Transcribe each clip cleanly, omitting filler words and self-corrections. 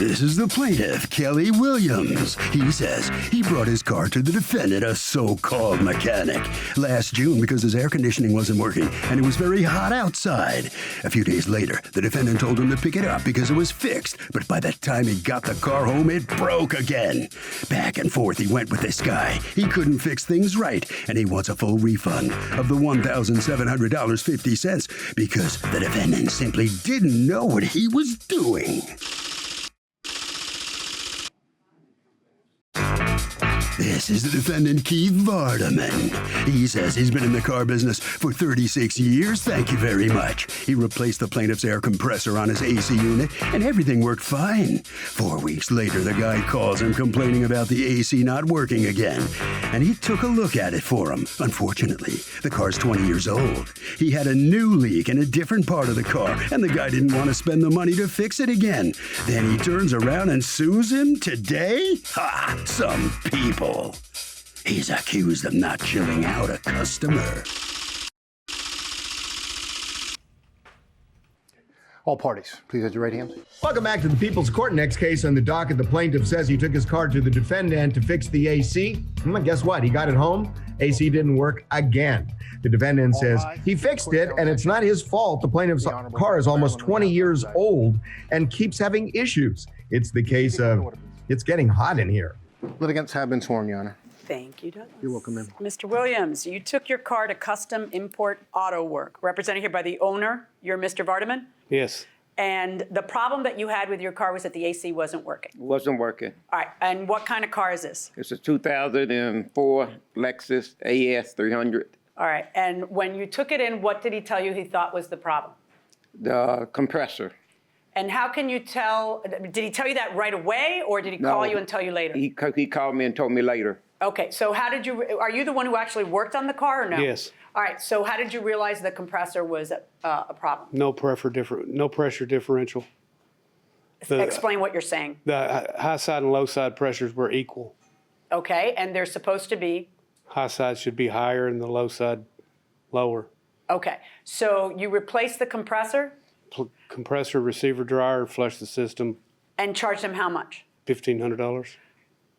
This is the plaintiff, Kelly Williams. He says he brought his car to the defendant, a so-called mechanic, last June because his air conditioning wasn't working and it was very hot outside. A few days later, the defendant told him to pick it up because it was fixed, but by the time he got the car home, it broke again. Back and forth he went with this guy. He couldn't fix things right, and he wants a full refund of the $1,700.50 because the defendant simply didn't know what he was doing. This is the defendant, Keith Vardaman. He says he's been in the car business for 36 years. Thank you very much. He replaced the plaintiff's air compressor on his AC unit, and everything worked fine. 4 weeks later, the guy calls him complaining about the AC not working again, and he took a look at it for him. Unfortunately, the car's 20 years old. He had a new leak in a different part of the car, and the guy didn't want to spend the money to fix it again. Then he turns around and sues him today? Ha! Some people. He's accused of not chilling out a customer. All parties, please raise your right hands. Welcome back to the People's Court. Next case on the docket, the plaintiff says he took his car to the defendant to fix the AC. Guess what? He got it home. AC didn't work again. The defendant says he fixed it, and it's not his fault. The plaintiff's car is almost 20 years old and keeps having issues. It's the case of, it's getting hot in here. Litigants have been sworn, Your Honor. Thank you, Douglas. You're welcome, ma'am. Mr. Williams, you took your car to Custom Import Auto Work, represented here by the owner. You're Mr. Vardaman? Yes. And the problem that you had with your car was that the AC wasn't working. Wasn't working. All right, and what kind of car is this? It's a 2004 Lexus AS 300. All right, and when you took it in, what did he tell you he thought was the problem? The compressor. And how can you tell, did he tell you that right away, or did he call you and tell you later? He called me and told me later. Okay, so how did you, are you the one who actually worked on the car or no? Yes. All right, so how did you realize the compressor was a problem? No pressure differential. Explain what you're saying. The high side and low side pressures were equal. Okay, and they're supposed to be? High side should be higher and the low side lower. Okay, so you replaced the compressor? Compressor, receiver dryer, flush the system. And charged them how much? $1,500.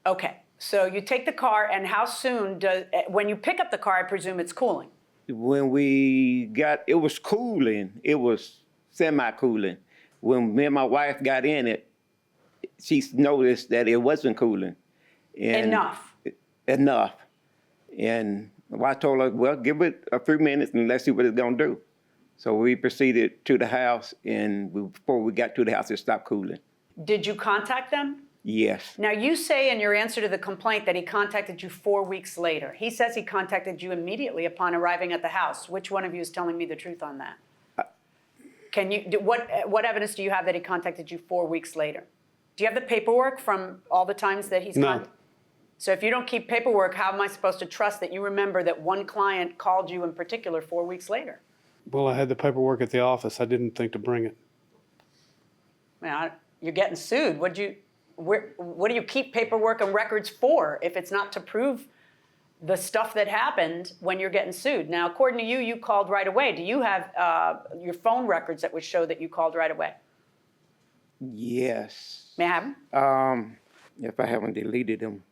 Okay, so you take the car, and how soon when you pick up the car, I presume it's cooling? When we got, it was cooling. It was semi-cooling. When me and my wife got in it, she noticed that it wasn't cooling. Enough? Enough. And I told her, well, give it a few minutes and let's see what it's gonna do. So we proceeded to the house, and before we got to the house, it stopped cooling. Did you contact them? Yes. Now, you say in your answer to the complaint that he contacted you 4 weeks later. He says he contacted you immediately upon arriving at the house. Which one of you is telling me the truth on that? What evidence do you have that he contacted you 4 weeks later? Do you have the paperwork from all the times that he's No. So if you don't keep paperwork, how am I supposed to trust that you remember that one client called you in particular 4 weeks later? Well, I had the paperwork at the office. I didn't think to bring it. You're getting sued. What do you keep paperwork and records for if it's not to prove the stuff that happened when you're getting sued? Now, according to you, you called right away. Do you have your phone records that would show that you called right away? Yes. May I have them? If I haven't deleted them.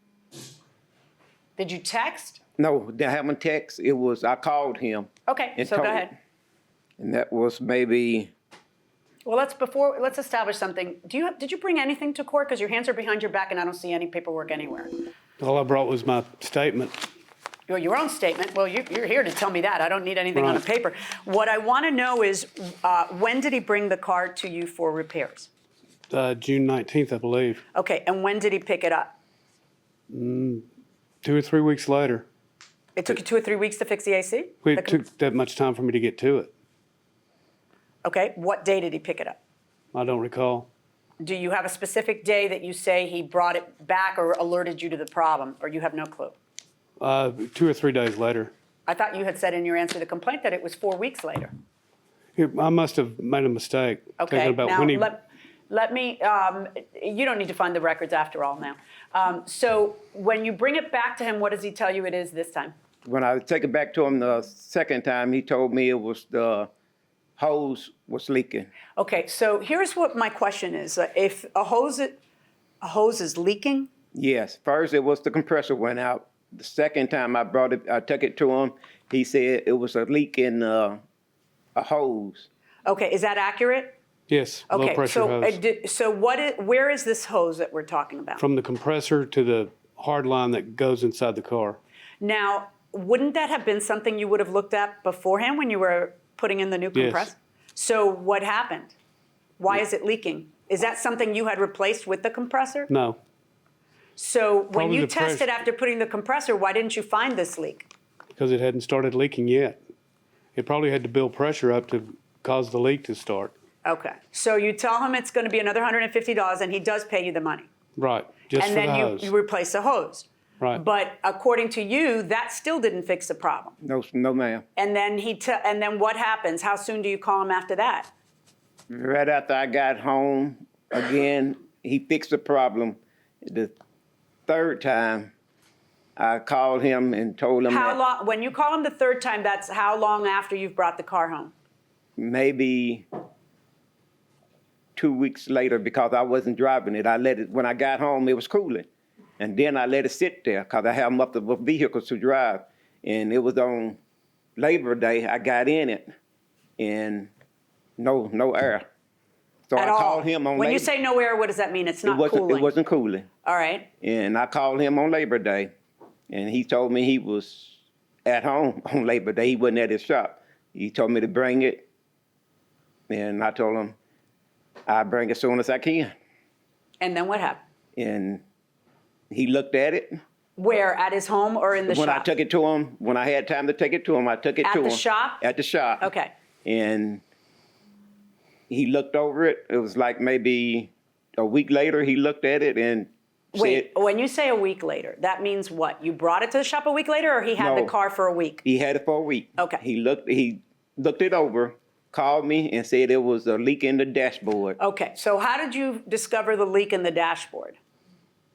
Did you text? No, I haven't texted. It was, I called him. Okay, so go ahead. And that was maybe... Well, let's establish something. Did you bring anything to court? Because your hands are behind your back and I don't see any paperwork anywhere. All I brought was my statement. Your own statement? Well, you're here to tell me that. I don't need anything on a paper. What I want to know is when did he bring the car to you for repairs? June 19th, I believe. Okay, and when did he pick it up? 2 or 3 weeks later. It took you 2 or 3 weeks to fix the AC? It took that much time for me to get to it. Okay, what day did he pick it up? I don't recall. Do you have a specific day that you say he brought it back or alerted you to the problem, or you have no clue? 2 or 3 days later. I thought you had said in your answer to the complaint that it was 4 weeks later. I must have made a mistake. Okay, about now when he... let me, you don't need to find the records after all now. So when you bring it back to him, what does he tell you it is this time? When I take it back to him the second time, he told me it was the hose was leaking. Okay, so here's what my question is. If a hose is leaking, Yes, first it was the compressor went out. The second time I took it to him, he said it was a leak in a hose. okay, is that accurate? Yes, low Okay, pressure hose. so where is this hose that we're talking about? From the compressor to the hard line that goes inside the car. Now, wouldn't that have been something you would have looked at beforehand when you were putting in the new Yes. compressor? So what happened? Why is it leaking? Is that something you had replaced with the compressor? No, So when Probably you the tested pressure. after putting the compressor, why didn't you find this leak? because it hadn't started leaking yet. It probably had to build pressure up to cause the leak to start. Okay, so you tell him it's going to be another $150, and he does pay you the money. Right, just And for the then hose. you replace the hose. Right. But according to you, that still didn't fix the problem. No, ma'am. And then and then what happens? How soon do you call him after that? Right after I got home, again, he fixed the problem. The third time, I called him and told him How that long? When you call him the third time, that's how long after you've brought the car home? maybe 2 weeks later, because I wasn't driving it. I let it, when I got home, it was cooling. And then I let it sit there because I have multiple vehicles to drive. And it was on Labor Day, I got in it and no air. So At I all? called him on When Labor you say no air, what does that mean? It's not cooling. It wasn't cooling. All right. And I called him on Labor Day, and he told me he was at home on Labor Day. He wasn't at his shop. He told me to bring it, and I told him I'll bring it as soon as I can. And then what happened? And he looked at it. Where? At his home or in the When shop? I took it to him, when I had time to take it to him, I took it At to the him. shop? At the shop. Okay. And he looked over it. It was like maybe a week later, he looked at it and Wait, said, when you say a week later, that means what? You brought it to the shop a week later, or he had the No. car for a week? he had it for a week. Okay. He looked it over, called me and said it was a leak in the dashboard. Okay, so how did you discover the leak in the dashboard?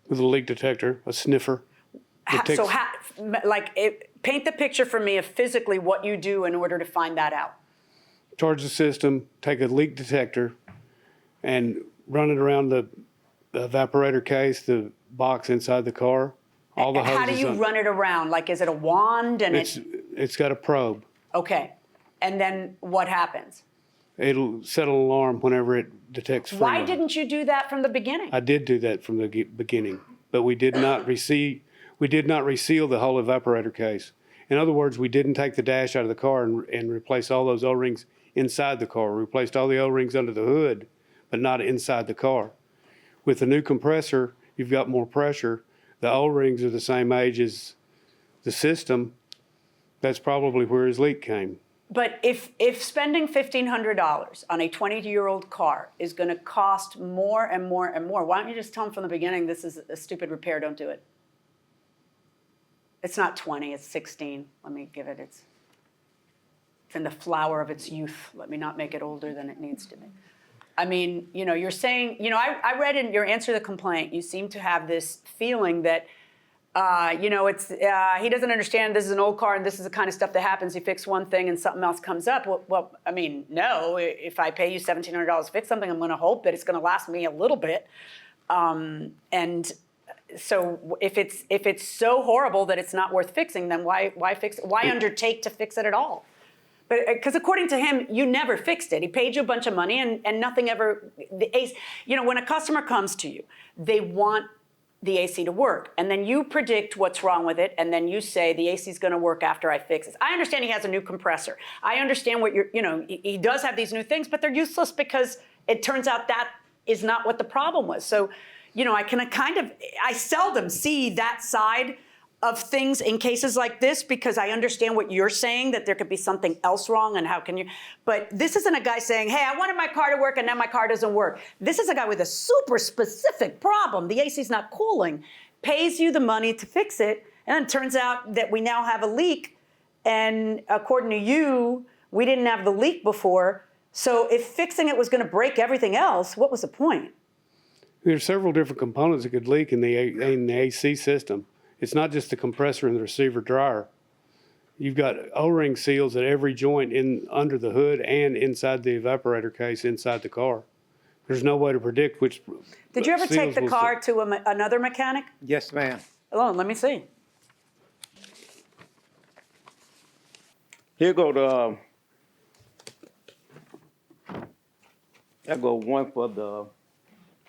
With a leak detector, a sniffer. Paint the picture for me of physically what you do in order to find that out. Charge the system, take a leak detector, and run it around the evaporator case, the box inside the car. All the hoses. How do you run it around? Like, is it a wand? And It's got a probe. okay, and then what happens? It'll set an alarm whenever it detects freon. Why didn't you do that from the beginning? I did do that from the beginning, but we did not reseal the whole evaporator case. In other words, we didn't take the dash out of the car and replace all those O-rings inside the car. We replaced all the O-rings under the hood, but not inside the car. With the new compressor, you've got more pressure. The O-rings are the same age as the system. That's probably where his leak came. But if spending $1,500 on a 20-year-old car is going to cost more and more and more, why don't you just tell them from the beginning, this is a stupid repair, don't do it? It's not 20, it's 16. Let me give it, it's in the flower of its youth. Let me not make it older than it needs to be. I mean, you're saying, I read in your answer to the complaint, you seem to have this feeling that, he doesn't understand this is an old car and this is the kind of stuff that happens. You fix one thing and something else comes up. Well, I mean, no, if I pay you $1,700 to fix something, I'm going to hope that it's going to last me a little bit. And so if it's so horrible that it's not worth fixing, then why fix it? Why undertake to fix it at all? But because according to him, you never fixed it. He paid you a bunch of money and nothing ever. When a customer comes to you, they want the AC to work, and then you predict what's wrong with it, and then you say the AC is going to work after I fix it. I understand he has a new compressor. I understand he does have these new things, but they're useless because it turns out that is not what the problem was. So, I seldom see that side of things in cases like this because I understand what you're saying, that there could be something else wrong and how can you, but this isn't a guy saying, hey, I wanted my car to work and now my car doesn't work. This is a guy with a super specific problem. The AC's not cooling, pays you the money to fix it, and it turns out that we now have a leak, and according to you, we didn't have the leak before, so if fixing it was gonna break everything else, what was the point? There's several different components that could leak in the AC system. It's not just the compressor and the receiver dryer. You've got O-ring seals at every joint under the hood and inside the evaporator case inside the car. There's no way to predict which. Did you ever take seals the will car to another mechanic? Yes, ma'am. Oh, let me see. Here go the, I go one for the,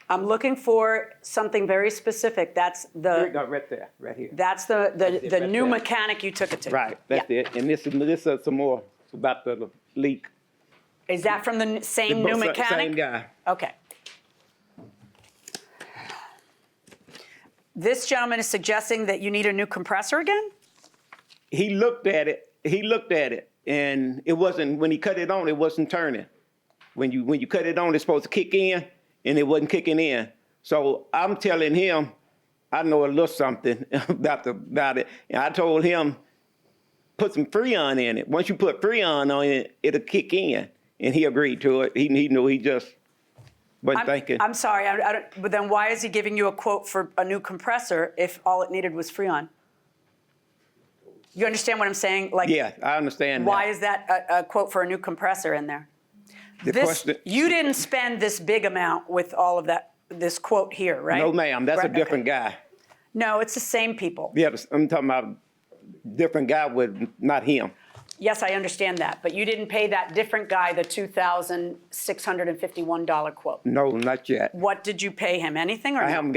I'm looking for something very specific. That's here it the go right there, right here. that's the it, right new there. mechanic you took it to. Right, that's Yeah. it. And this is some more about the leak. Is that from the same new mechanic? Same guy. Okay. This gentleman is suggesting that you need a new compressor again? He looked at it, and it wasn't, when he cut it on, it wasn't turning. When you cut it on, it's supposed to kick in, and it wasn't kicking in. So I'm telling him, I know a little something about it, and I told him, put some Freon in it. Once you put Freon on it, it'll kick in, and he agreed to it. He knew, he just wasn't thinking. I'm sorry, I don't, but then why is he giving you a quote for a new compressor if all it needed was Freon? You understand what I'm saying? Like, Yeah, I understand why that. is that a quote for a new compressor in there? The question- You didn't spend this big amount with all of that, this quote here, right? No, ma'am, that's Right, a different okay. guy. No, it's the same people. Yeah, I'm talking about different guy with, not him. Yes, I understand that, but you didn't pay that different guy the $2,651 quote. No, not yet. What did you pay him? Anything or I no? haven't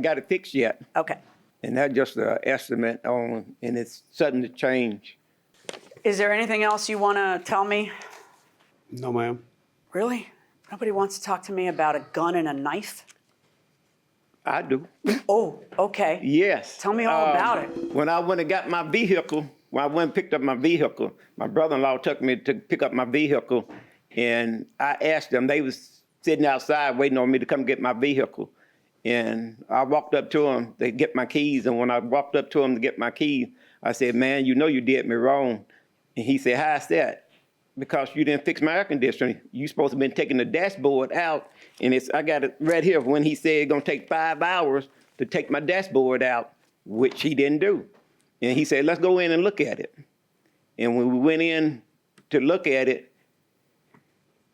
got it fixed yet. Okay. And that's just an estimate on, and it's sudden to change. Is there anything else you want to tell me? No, ma'am. Really? Nobody wants to talk to me about a gun and a knife? I do. Oh, okay. Yes. Tell me all about it. When I went and got my vehicle, when I went and picked up my vehicle, my brother-in-law took me to pick up my vehicle, and I asked them, they was sitting outside waiting on me to come get my vehicle. And I walked up to them to get my keys, and when I walked up to him to get my keys, I said, man, you know you did me wrong. And he said, how's that? Because you didn't fix my air conditioning. You supposed to have been taking the dashboard out, and I got it right here when he said it's gonna take 5 hours to take my dashboard out, which he didn't do. And he said, let's go in and look at it. And when we went in to look at it,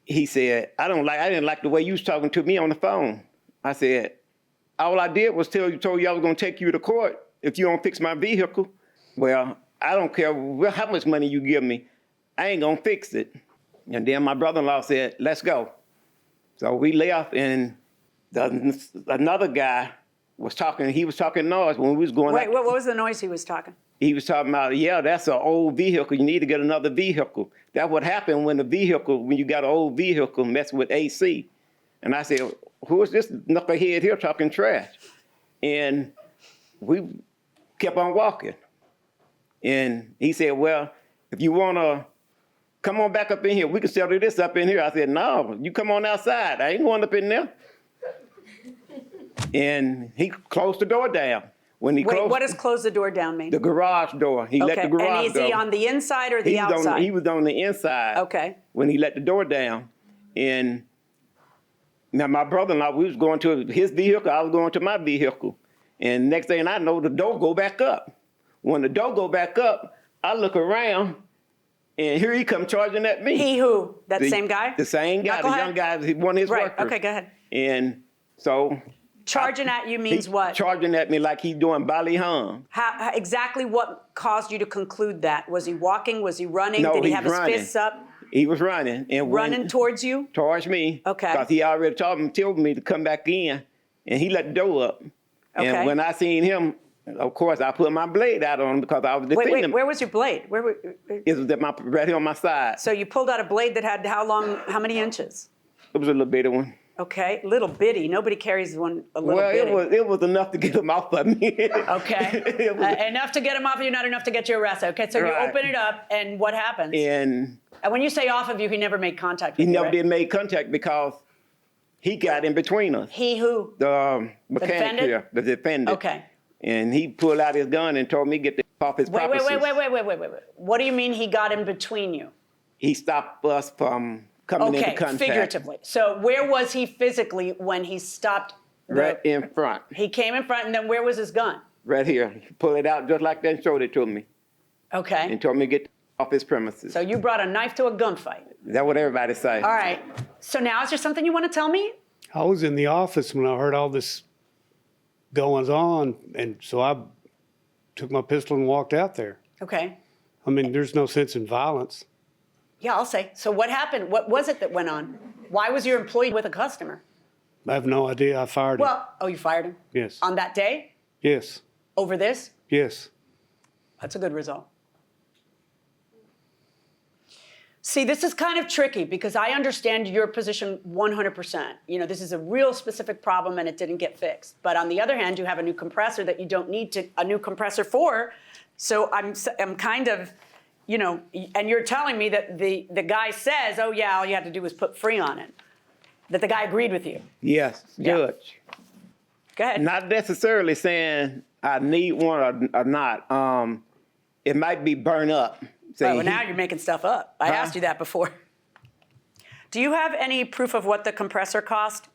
he said, I didn't like the way you was talking to me on the phone. I said, all I did was told you I was gonna take you to court if you don't fix my vehicle. Well, I don't care how much money you give me, I ain't gonna fix it. And then my brother-in-law said, let's go. So we left, and another guy was talking, he was talking noise when we was going Wait, out. what was the noise he was talking? He was talking about, yeah, that's an old vehicle. You need to get another vehicle. That's what happened when you got an old vehicle, mess with AC. And I said, who is this knucklehead here talking trash? And we kept on walking. And he said, well, if you want to come on back up in here, we can settle this up in here. I said, no, you come on outside. I ain't going up in there. And he closed the door down. When he Wait, closed, what does close the door down mean? the garage door. He let Okay, the garage and door. is he on the inside or the outside? He was on the inside. Okay. When he let the door down. And now my brother-in-law, we was going to his vehicle, I was going to my vehicle. And next thing I know, the door go back up. When the door go back up, I look around, and here he come charging at me. He who? That same guy? The same guy, the Knucklehead? young guy, one of his Right, workers. okay, go ahead. And so... Charging at you means what? Charging at me like he's doing ballyhung. How, exactly what caused you to conclude that? Was he walking? Was he running? No, Did he he's have his running. fists up? He was running. And Running towards you? towards me. Okay. Because he already told me to come back in, and he let the door up. Okay. And when I seen him, of course, I put my blade out on him because I was defending Wait, him. where was your blade? It was right here on my side. So you pulled out a blade that had how many inches? It was a little bitty one. Okay, little bitty. Nobody carries one a little Well, bitty. it was enough to get him off of me. Okay, It was- enough to get him off of you, not enough to get you arrested. Okay, so you Right. open it up, and what happens? And And when you say off of you, he never made contact he with you, never right? did make contact because he got in between us. He who? The mechanic defendant? here, the defendant. Okay. And he pulled out his gun and told me to get off his Wait. premises. What do you mean he got in between you? He stopped us from coming into Okay, contact. figuratively. So where was he physically when he stopped? Right in front, He came in front, and then where was his gun? right here. He pulled it out just like that and showed it to me. Okay. and told me to get off his premises. So you brought a knife to a gunfight. Is that what everybody say? All right. So now is there something you want to tell me? I was in the office when I heard all this goings on, and so I took my pistol and walked out there. Okay. I mean, there's no sense in violence. Yeah, I'll say. So what happened? What was it that went on? Why was your employee with a customer? I have no idea. I fired him. Well, oh, you fired him? Yes. On that day? Yes. Over this? Yes. That's a good result. See, this is kind of tricky because I understand your position 100%. You know, this is a real specific problem and it didn't get fixed. But on the other hand, you have a new compressor that you don't need a new compressor for. So I'm kind of, you know, and you're telling me that the guy says, oh yeah, all you have to do is put free on it. That the guy agreed with you. Yes, Judge. Go ahead. Not necessarily saying I need one or not. It might be burnt up. Right, well, now you're making stuff up. I asked you that before. Do you have any proof of what the compressor cost?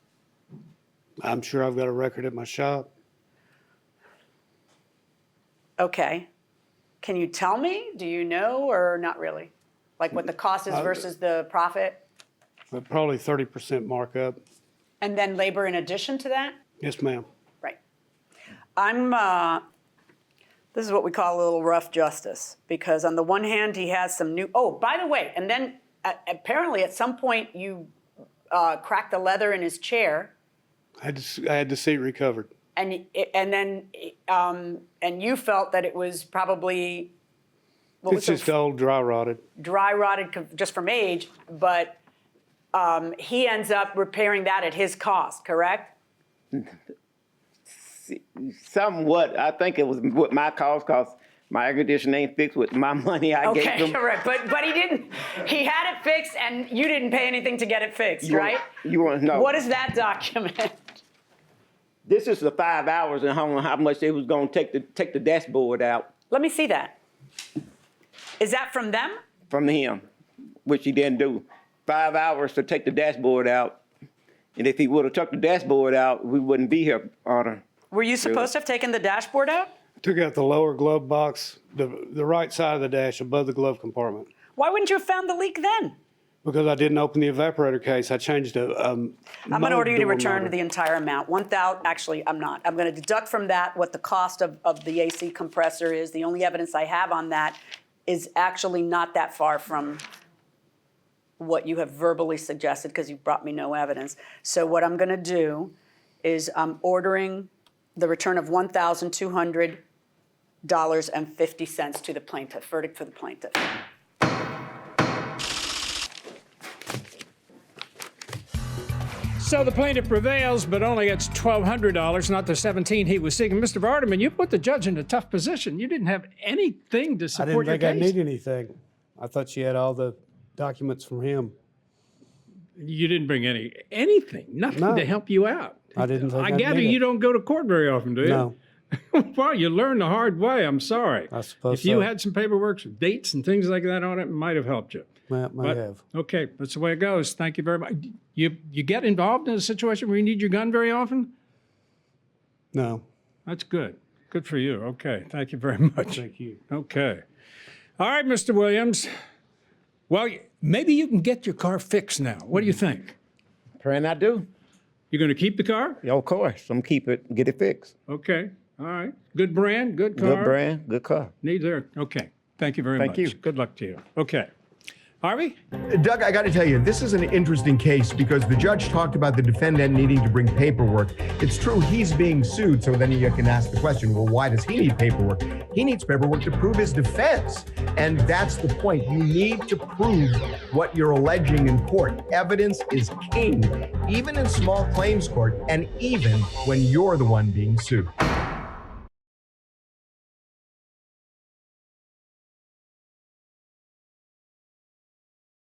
I'm sure I've got a record at my shop. Okay. Can you tell me? Do you know or not really? Like what the cost is versus the profit? But probably 30% markup. And then labor in addition to that? Yes, ma'am. Right. This is what we call a little rough justice, because on the one hand, he has some new, oh, by the way, and then apparently at some point you cracked the leather in his chair. I had the seat recovered. And you felt that it was probably, It's just old dry rotted. Dry rotted just from age, but he ends up repairing that at his cost, correct? Somewhat. I think it was what my cost, because my air conditioner ain't fixed with my money I gave him. Okay, correct. But he didn't. He had it fixed, and you didn't pay anything to get it fixed, right? You want to know? What is that document? This is the 5 hours and how much they was going to take the dashboard out. Let me see that. Is that from them? From him, which he didn't do. 5 hours to take the dashboard out. And if he would have took the dashboard out, we wouldn't be here, Honor. Were you supposed to have taken the dashboard out? Took out the lower glove box, the right side of the dash above the glove compartment. Why wouldn't you have found the leak then? Because I didn't open the evaporator case. I changed I'm going to order you to return the entire amount. 1,000. Actually, I'm not. I'm going to deduct from that what the cost of the AC compressor is. The only evidence I have on that is actually not that far from what you have verbally suggested, because you brought me no evidence. So what I'm going to do is I'm ordering the return of $1,200.50 to the plaintiff. Verdict for the plaintiff. So the plaintiff prevails, but only gets $1,200, not the $1,700 he was seeking. Mr. Vardaman, you put the judge in a tough position. You didn't have anything to support your case. I didn't think I need anything. I thought she had all the documents from him. You didn't bring anything, nothing to help you out. I didn't think I I'd gather need you it. don't go to court very often, do you? No. Well, you learned the hard way. I'm sorry. I suppose if you so. had some paperwork, some dates and things like that on it, might have helped you. Might have. Okay, that's the way it goes. Thank you very much. You get involved in a situation where you need your gun very often? No. That's good. Good for you. Okay, thank you very much. Thank you. Okay. All right, Mr. Williams. Well, maybe you can get your car fixed now. What do you think? Praying I do. You're going to keep the car? Yeah, of course. I'm keep it, get it fixed. Okay. All right. Good brand, good car. Good brand, good car. Needs there. Okay. Thank you very much. Thank you. Good luck to you. Okay. Harvey? Doug, I got to tell you, this is an interesting case because the judge talked about the defendant needing to bring paperwork. It's true he's being sued, so then you can ask the question, well, why does he need paperwork? He needs paperwork to prove his defense. And that's the point. You need to prove what you're alleging in court. Evidence is king, even in small claims court, and even when you're the one being sued.